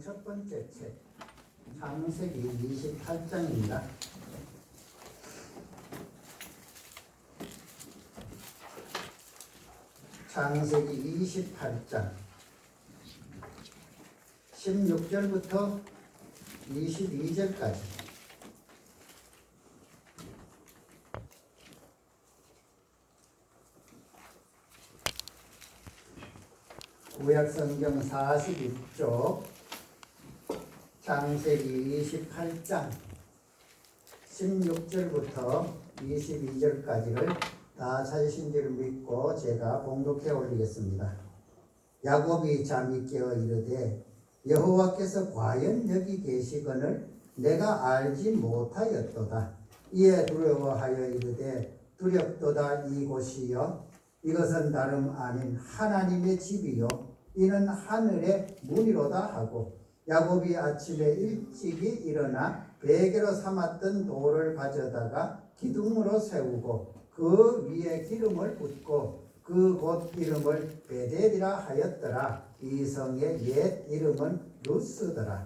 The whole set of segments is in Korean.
첫 번째 책, 창세기 28장입니다. 창세기 28장 16절부터 22절까지. 구약성경 46쪽 창세기 28장 16절부터 22절까지를 다 찾으신 줄 믿고 제가 봉독해 올리겠습니다. 야곱이 잠이 깨어 이르되 여호와께서 과연 여기 계시거늘 내가 알지 못하였도다. 이에 두려워하여 이르되 두렵도다. 이곳이여 이것은 다름 아닌 하나님의 집이요 이는 하늘의 문이로다 하고, 야곱이 아침에 일찍이 일어나 베개로 삼았던 돌을 가져다가 기둥으로 세우고 그 위에 기름을 붓고 그 곳 이름을 베델이라 하였더라. 이 성의 옛 이름은 루스더라.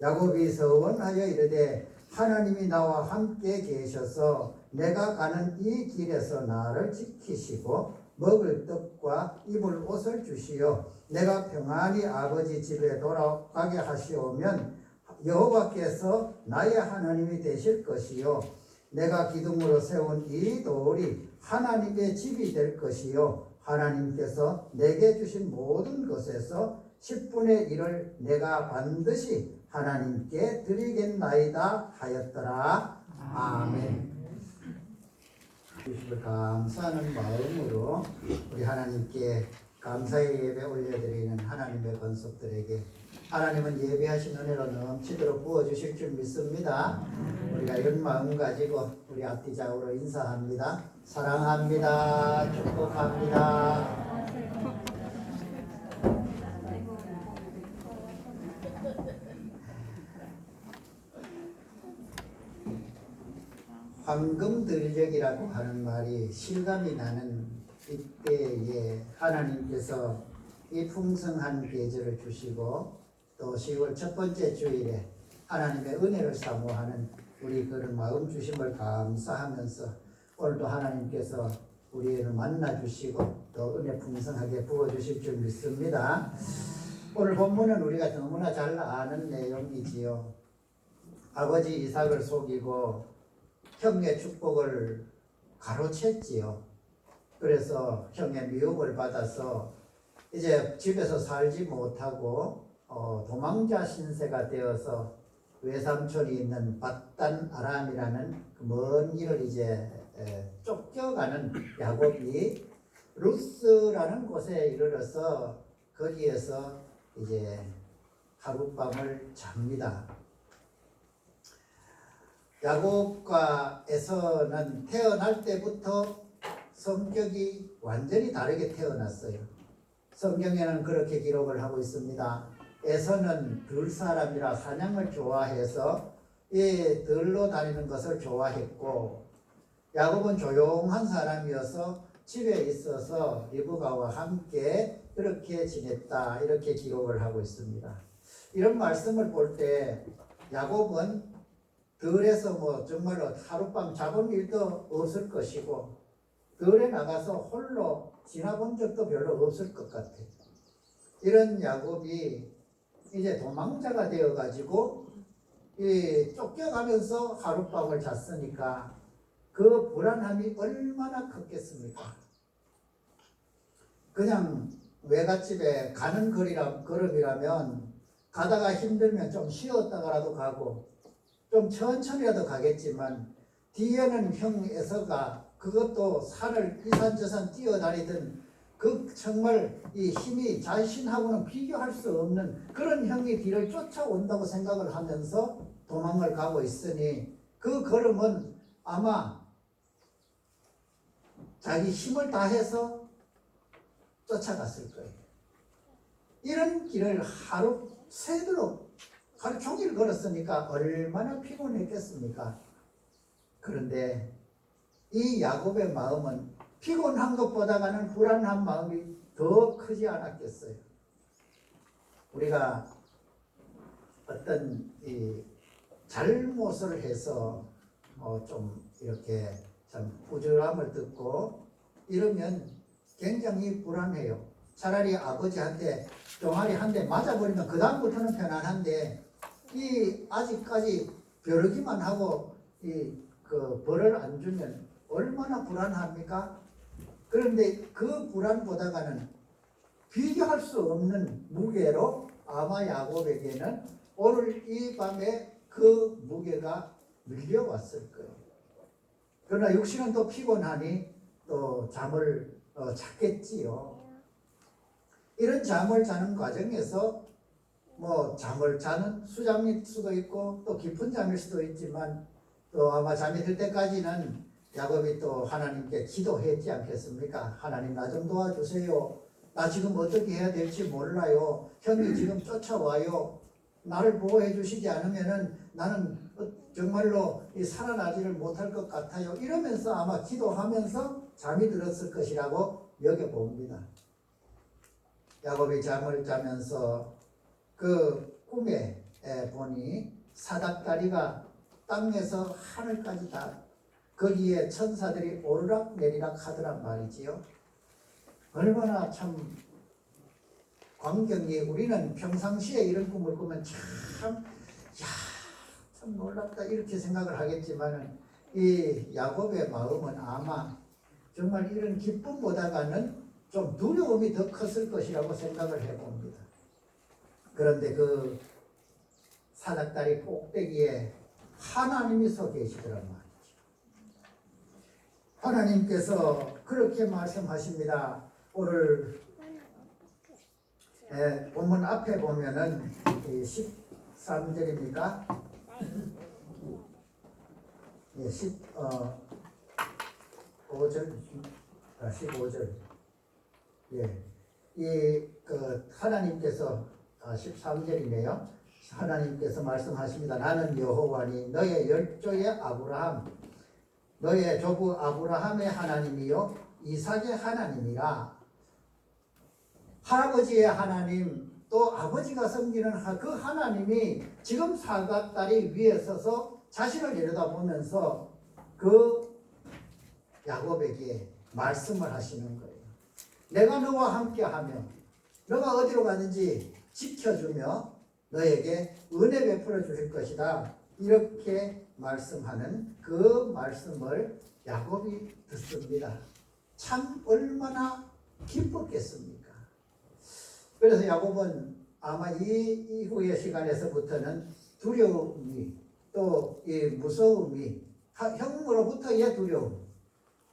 야곱이 서원하여 이르되 하나님이 나와 함께 계셔서 내가 가는 이 길에서 나를 지키시고 먹을 떡과 입을 옷을 주시어 내가 평안히 아버지 집에 돌아가게 하시오면 여호와께서 나의 하나님이 되실 것이요 내가 기둥으로 세운 이 돌이 하나님의 집이 될 것이요 하나님께서 내게 주신 모든 것에서 10분의 1을 내가 반드시 하나님께 드리겠나이다 하였더라. 아멘. 주님을 감사하는 마음으로 우리 하나님께 감사의 예배 올려드리는 하나님의 권속들에게 하나님은 예배하신 은혜로 넘치도록 부어주실 줄 믿습니다. 우리가 이런 마음 가지고 우리 앞뒤 좌우로 인사합니다. 사랑합니다. 축복합니다. 황금들녘이라고 하는 말이 실감이 나는 이때에 하나님께서 이 풍성한 계절을 주시고 또 10월 첫 번째 주일에 하나님의 은혜를 사모하는 우리 그런 마음 주심을 감사하면서 오늘도 하나님께서 우리를 만나주시고 또 은혜 풍성하게 부어주실 줄 믿습니다. 오늘 본문은 우리가 너무나 잘 아는 내용이지요. 아버지 이삭을 속이고 형의 축복을 가로챘지요. 그래서 형의 미움을 받아서 이제 집에서 살지 못하고 도망자 신세가 되어서 외삼촌이 있는 밧단 아람이라는 먼 길을 이제 쫓겨가는 야곱이 루스라는 곳에 이르러서 거기에서 이제 하룻밤을 잡니다. 야곱과 에서는 태어날 때부터 성격이 완전히 다르게 태어났어요. 성경에는 그렇게 기록을 하고 있습니다. 에서는 들사람이라 사냥을 좋아해서 이 들로 다니는 것을 좋아했고, 야곱은 조용한 사람이어서 집에 있어서 리브가와 함께 그렇게 지냈다, 이렇게 기록을 하고 있습니다. 이런 말씀을 볼 때 야곱은 들에서 정말로 하룻밤 잡은 일도 없을 것이고 들에 나가서 홀로 지나본 적도 별로 없을 것 같아요. 이런 야곱이 이제 도망자가 되어가지고 쫓겨가면서 하룻밤을 잤으니까 그 불안함이 얼마나 컸겠습니까? 그냥 외갓집에 가는 걸음이라면 가다가 힘들면 좀 쉬었다가라도 가고 좀 천천히라도 가겠지만 뒤에는 형 에서가 그것도 산을 이산저산 뛰어다니던 그 정말 이 힘이 자신하고는 비교할 수 없는 그런 형이 뒤를 쫓아온다고 생각을 하면서 도망을 가고 있으니 그 걸음은 아마 자기 힘을 다해서 쫓아갔을 거예요. 이런 길을 하루 종일 걸었으니까 얼마나 피곤했겠습니까? 그런데 이 야곱의 마음은 피곤한 것보다는 불안한 마음이 더 크지 않았겠어요. 우리가 어떤 이 잘못을 해서 좀 이렇게 참 부절함을 듣고 이러면 굉장히 불안해요. 차라리 아버지한테 종아리 한 대 맞아버리면 그 다음부터는 편안한데 이 아직까지 벼르기만 하고 그 벌을 안 주면 얼마나 불안합니까? 그런데 그 불안보다가는 비교할 수 없는 무게로 아마 야곱에게는 오늘 이 밤에 그 무게가 밀려왔을 거예요. 그러나 육신은 또 피곤하니 또 잠을 잤겠지요. 이런 잠을 자는 과정에서 뭐 잠을 자는 수잠일 수도 있고 또 깊은 잠일 수도 있지만 또 아마 잠이 들 때까지는 야곱이 또 하나님께 기도했지 않겠습니까? 하나님 나 좀 도와주세요. 나 지금 어떻게 해야 될지 몰라요. 형이 지금 쫓아와요. 나를 보호해 주시지 않으면은 나는 정말로 살아나지를 못할 것 같아요. 이러면서 아마 기도하면서 잠이 들었을 것이라고 여겨봅니다. 야곱이 잠을 자면서 그 꿈에 보니 사닥다리가 땅에서 하늘까지 다 거기에 천사들이 오르락 내리락 하더란 말이지요. 얼마나 참 광경이 우리는 평상시에 이런 꿈을 꾸면 참 놀랍다 이렇게 생각을 하겠지만 이 야곱의 마음은 아마 정말 이런 기쁨보다는 좀 두려움이 더 컸을 것이라고 생각을 해봅니다. 그런데 그 사닥다리 꼭대기에 하나님이 서 계시더란 말이죠. 하나님께서 그렇게 말씀하십니다. 오늘 본문 앞에 보면은 13절입니까? 15절. 하나님께서 13절이네요. 하나님께서 말씀하십니다. 나는 여호와니 너의 열조의 아브라함, 너의 조부 아브라함의 하나님이요 이삭의 하나님이라. 할아버지의 하나님 또 아버지가 섬기는 그 하나님이 지금 사닥다리 위에 서서 자신을 내려다보면서 그 야곱에게 말씀을 하시는 거예요. 내가 너와 함께하며 너가 어디로 가든지 지켜주며 너에게 은혜 베풀어 주실 것이다. 이렇게 말씀하는 그 말씀을 야곱이 듣습니다. 참 얼마나 기뻤겠습니까? 그래서 야곱은 아마 이 이후의 시간에서부터는 두려움이 또 이 무서움이 형으로부터의 두려움,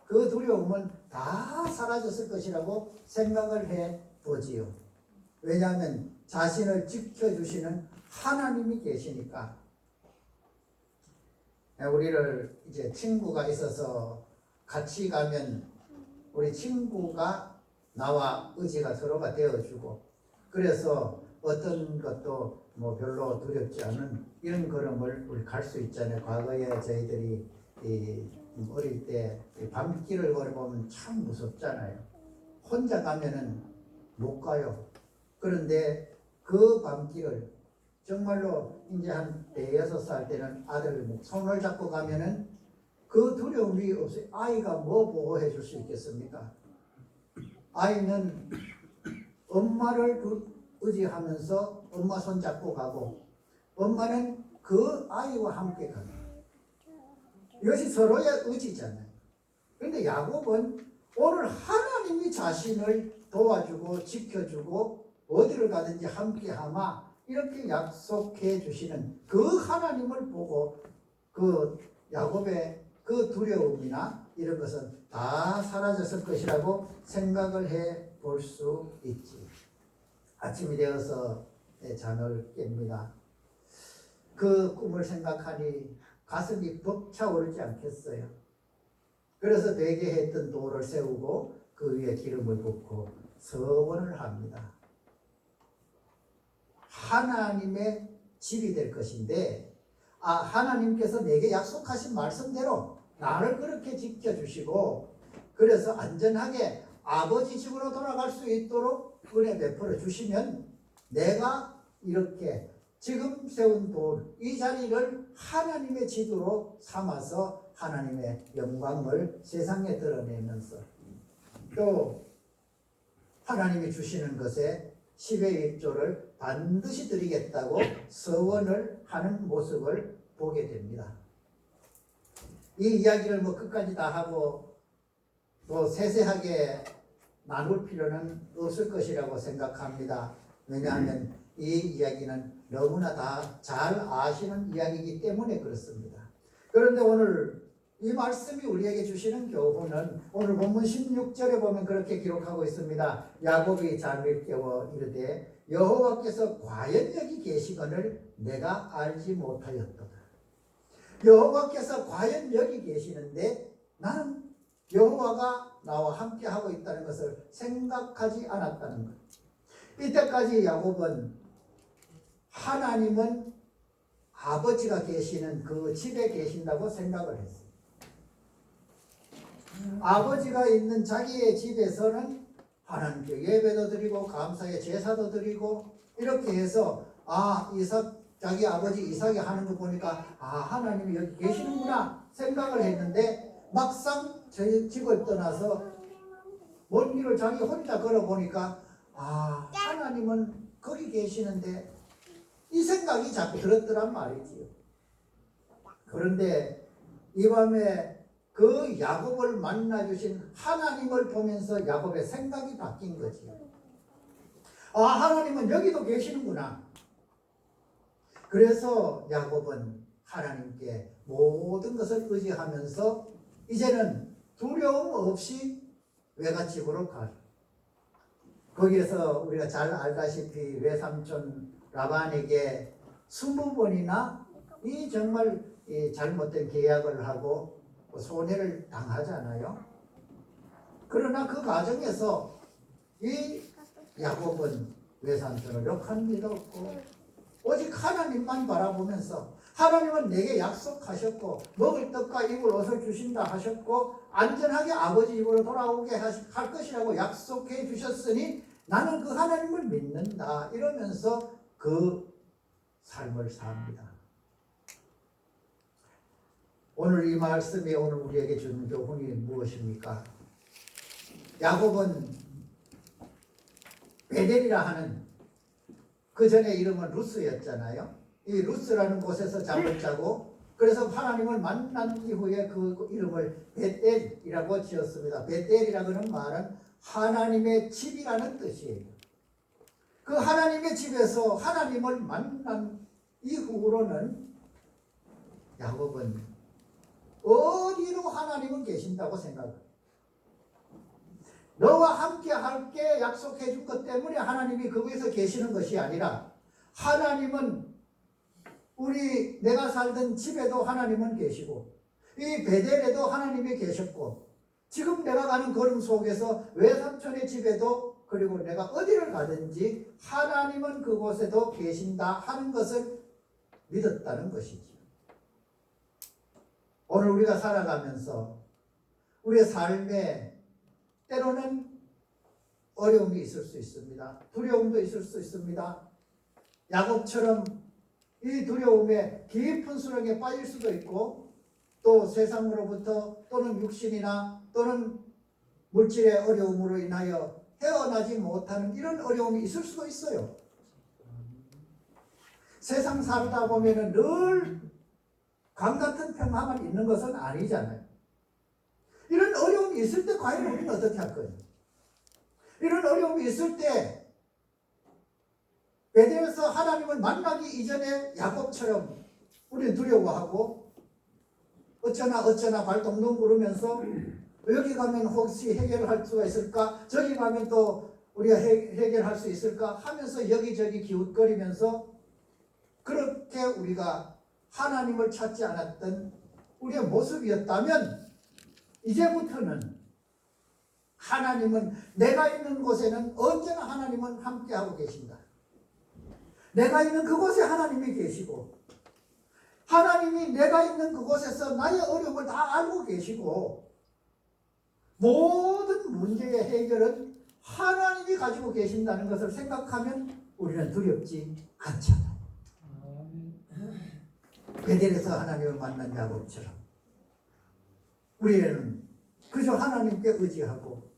그 두려움은 다 사라졌을 것이라고 생각을 해 보지요. 왜냐하면 자신을 지켜주시는 하나님이 계시니까. 우리를 이제 친구가 있어서 같이 가면 우리 친구가 나와 의지가 서로가 되어주고, 그래서 어떤 것도 뭐 별로 두렵지 않은 이런 걸음을 우리 갈 수 있잖아요. 과거에 저희들이 어릴 때 밤길을 걸어보면 참 무섭잖아요. 혼자 가면은 못 가요. 그런데 그 밤길을 정말로 이제 한 5-6살 때는 아들 손을 잡고 가면은 그 두려움이 없어요. 아이가 뭐 보호해 줄 수 있겠습니까? 아이는 엄마를 의지하면서 엄마 손 잡고 가고, 엄마는 그 아이와 함께 가는 거예요. 이것이 서로의 의지잖아요. 그런데 야곱은 오늘 하나님이 자신을 도와주고 지켜주고 어디를 가든지 함께하마 이렇게 약속해 주시는 그 하나님을 보고 그 야곱의 그 두려움이나 이런 것은 다 사라졌을 것이라고 생각을 해 볼 수 있지. 아침이 되어서 잠을 깹니다. 그 꿈을 생각하니 가슴이 벅차오르지 않겠어요. 그래서 되게 했던 돌을 세우고 그 위에 기름을 붓고 서원을 합니다. 하나님의 집이 될 것인데, 하나님께서 내게 약속하신 말씀대로 나를 그렇게 지켜주시고, 그래서 안전하게 아버지 집으로 돌아갈 수 있도록 은혜 베풀어 주시면 내가 이렇게 지금 세운 돌, 이 자리를 하나님의 지도로 삼아서 하나님의 영광을 세상에 드러내면서 또 하나님이 주시는 것에 10의 1조를 반드시 드리겠다고 서원을 하는 모습을 보게 됩니다. 이 이야기를 뭐 끝까지 다 하고 또 세세하게 나눌 필요는 없을 것이라고 생각합니다. 왜냐하면 이 이야기는 너무나 다 잘 아시는 이야기이기 때문에 그렇습니다. 그런데 오늘 이 말씀이 우리에게 주시는 교훈은 오늘 본문 16절에 보면 그렇게 기록하고 있습니다. 야곱이 잠을 깨워 이르되 여호와께서 과연 여기 계시거늘 내가 알지 못하였도다. 여호와께서 과연 여기 계시는데 나는 여호와가 나와 함께 하고 있다는 것을 생각하지 않았다는 것. 이때까지 야곱은 하나님은 아버지가 계시는 그 집에 계신다고 생각을 했어요. 아버지가 있는 자기의 집에서는 하나님께 예배도 드리고 감사의 제사도 드리고 이렇게 해서 자기 아버지 이삭이 하는 거 보니까 하나님이 여기 계시는구나 생각을 했는데 막상 저희 집을 떠나서 먼 길을 자기 혼자 걸어보니까 하나님은 거기 계시는데 이 생각이 자꾸 들었더란 말이지요. 그런데 이 밤에 그 야곱을 만나주신 하나님을 보면서 야곱의 생각이 바뀐 거지. 하나님은 여기도 계시는구나. 그래서 야곱은 하나님께 모든 것을 의지하면서 이제는 두려움 없이 외갓집으로 가요. 거기에서 우리가 잘 알다시피 외삼촌 라반에게 20번이나 이 정말 잘못된 계약을 하고 손해를 당하잖아요. 그러나 그 과정에서 이 야곱은 외삼촌을 욕한 일도 없고 오직 하나님만 바라보면서 하나님은 내게 약속하셨고 먹을 떡과 입을 옷을 주신다 하셨고 안전하게 아버지 집으로 돌아오게 할 것이라고 약속해 주셨으니 나는 그 하나님을 믿는다 이러면서 그 삶을 삽니다. 오늘 이 말씀이 오늘 우리에게 주는 교훈이 무엇입니까? 야곱은 베델이라 하는 그 전에 이름은 루스였잖아요. 이 루스라는 곳에서 잠을 자고 그래서 하나님을 만난 이후에 그 이름을 베델이라고 지었습니다. 베델이라는 말은 하나님의 집이라는 뜻이에요. 그 하나님의 집에서 하나님을 만난 이후로는 야곱은 어디로 하나님은 계신다고 생각해요. 너와 함께 할게 약속해 준 것 때문에 하나님이 거기서 계시는 것이 아니라 하나님은 내가 살던 집에도 하나님은 계시고 이 베델에도 하나님이 계셨고 지금 내가 가는 걸음 속에서 외삼촌의 집에도 그리고 내가 어디를 가든지 하나님은 그곳에도 계신다 하는 것을 믿었다는 것이죠. 오늘 우리가 살아가면서 우리의 삶에 때로는 어려움이 있을 수 있습니다. 두려움도 있을 수 있습니다. 야곱처럼 이 두려움에 깊은 수렁에 빠질 수도 있고 또 세상으로부터 또는 육신이나 또는 물질의 어려움으로 인하여 헤어나지 못하는 이런 어려움이 있을 수도 있어요. 세상 살다 보면은 늘 강같은 평화만 있는 것은 아니잖아요. 이런 어려움이 있을 때 과연 우리는 어떻게 할 거예요? 이런 어려움이 있을 때 베델에서 하나님을 만나기 이전에 야곱처럼 우리는 두려워하고 어쩌나 발동동 구르면서 여기 가면 혹시 해결할 수가 있을까? 저기 가면 또 우리가 해결할 수 있을까? 하면서 여기저기 기웃거리면서 그렇게 우리가 하나님을 찾지 않았던 우리의 모습이었다면 이제부터는 하나님은 내가 있는 곳에는 언제나 하나님은 함께하고 계신다. 내가 있는 그곳에 하나님이 계시고 하나님이 내가 있는 그곳에서 나의 어려움을 다 알고 계시고 모든 문제의 해결은 하나님이 가지고 계신다는 것을 생각하면 우리는 두렵지 않잖아요. 베델에서 하나님을 만난 야곱처럼 우리는 그저 하나님께 의지하고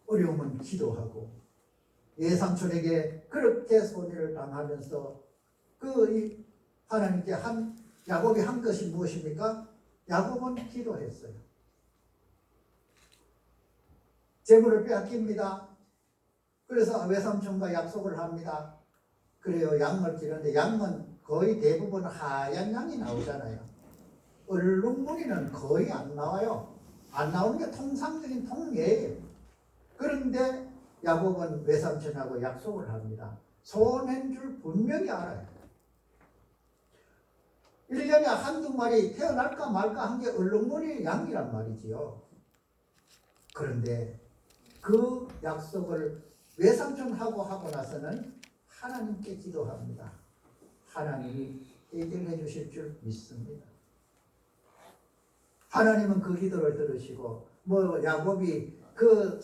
어려우면 기도하고 외삼촌에게 그렇게 손해를 당하면서 하나님께 야곱이 한 것이 무엇입니까? 야곱은 기도했어요. 재물을 빼앗깁니다. 그래서 외삼촌과 약속을 합니다. 그래요. 양을 기르는데 양은 거의 대부분 하얀 양이 나오잖아요. 얼룩무늬는 거의 안 나와요. 안 나오는 게 통상적인 통례예요. 그런데 야곱은 외삼촌하고 약속을 합니다. 손해인 줄 분명히 알아요. 1년에 한두 마리 태어날까 말까 한 게 얼룩무늬 양이란 말이지요. 그런데 그 약속을 외삼촌하고 하고 나서는 하나님께 기도합니다. 하나님이 해결해 주실 줄 믿습니다. 하나님은 그 기도를 들으시고 야곱이 그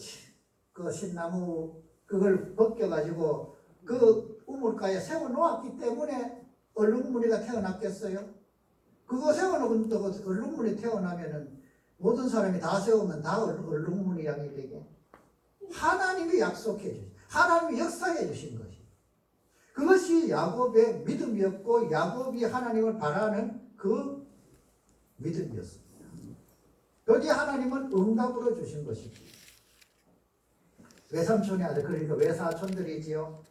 신나무 그걸 벗겨가지고 그 우물가에 세워놓았기 때문에 얼룩무늬가 태어났겠어요? 그거 세워놓고 얼룩무늬 태어나면은 모든 사람이 다 세우면 다 얼룩무늬 양이 되게 하나님이 약속해 주신, 하나님이 역사해 주신 것이 그것이 야곱의 믿음이었고 야곱이 하나님을 바라는 그 믿음이었습니다. 거기에 하나님은 응답으로 주신 것입니다. 외삼촌이 아들 그러니까 외사촌들이지요.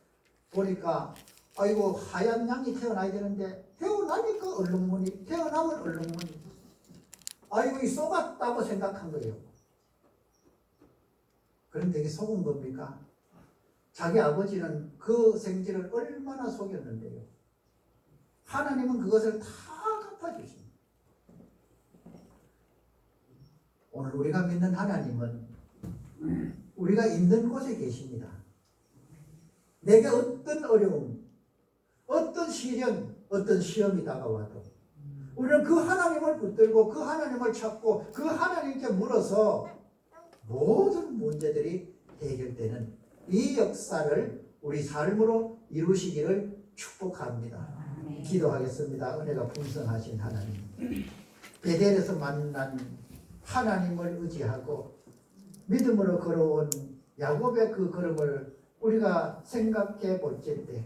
보니까 아이고 하얀 양이 태어나야 되는데 태어나니까 얼룩무늬, 태어나면 얼룩무늬. 아이고 이 속았다고 생각한 거예요. 그런데 이게 속은 겁니까? 자기 아버지는 그 생지를 얼마나 속였는데요. 하나님은 그것을 다 갚아주십니다. 오늘 우리가 믿는 하나님은 우리가 있는 곳에 계십니다. 내게 어떤 어려움, 어떤 시련, 어떤 시험이 다가와도 우리는 그 하나님을 붙들고 그 하나님을 찾고 그 하나님께 물어서 모든 문제들이 해결되는 이 역사를 우리 삶으로 이루시기를 축복합니다. 기도하겠습니다. 은혜가 풍성하신 하나님, 베델에서 만난 하나님을 의지하고 믿음으로 걸어온 야곱의 그 걸음을 우리가 생각해 볼 때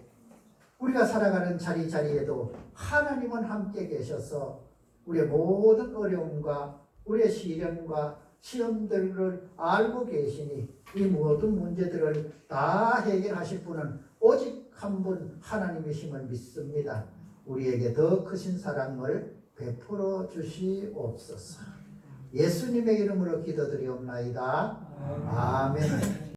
우리가 살아가는 자리자리에도 하나님은 함께 계셔서 우리의 모든 어려움과 우리의 시련과 시험들을 알고 계시니 이 모든 문제들을 다 해결하실 분은 오직 한 분 하나님이심을 믿습니다. 우리에게 더 크신 사랑을 베풀어 주시옵소서. 예수님의 이름으로 기도드리옵나이다. 아멘.